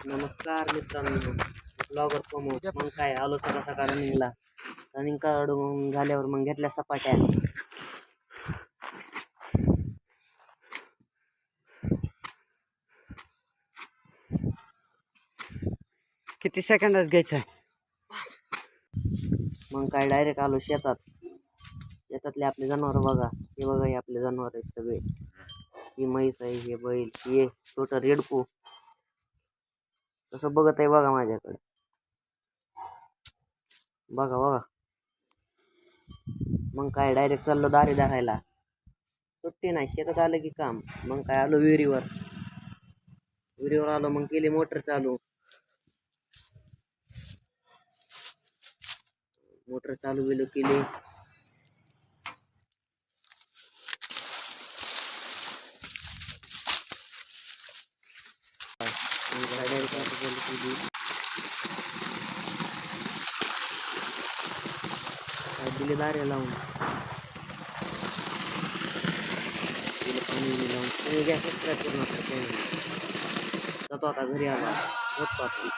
नमस्कार मित्रांनो, ब्लॉगर प्रमोद. मग काय आलो सकाळ सकाळ रनिंगला. रनिंग काढून झाल्यावर मग घेतल्या सपाट्या. किती सेकंदात घ्यायचं आहे? मग काय डायरेक्ट आलो शेतात. शेतातले आपले जनावर बघा. हे बघा, हे आपले जनावर आहेत सगळे. ही म्हैस आहे, हे बैल, हे छोटं रेडकू. तसं बघत आहे बघा माझ्याकडे. बघा बघा. मग काय डायरेक्ट चाललो दारे धरायला. सुट्टी नाही, शेतात आलं की काम. मग काय आलो विहिरीवर. विहिरीवर आलो, मग केली मोटर चालू. मोटर चालू बिलू केली. दिले दारे लावून, दिलं पाणी लावून. तुम्ही गॅस सबस्क्राईब करू नका. जातो आता घरी. आला झोपतो आता.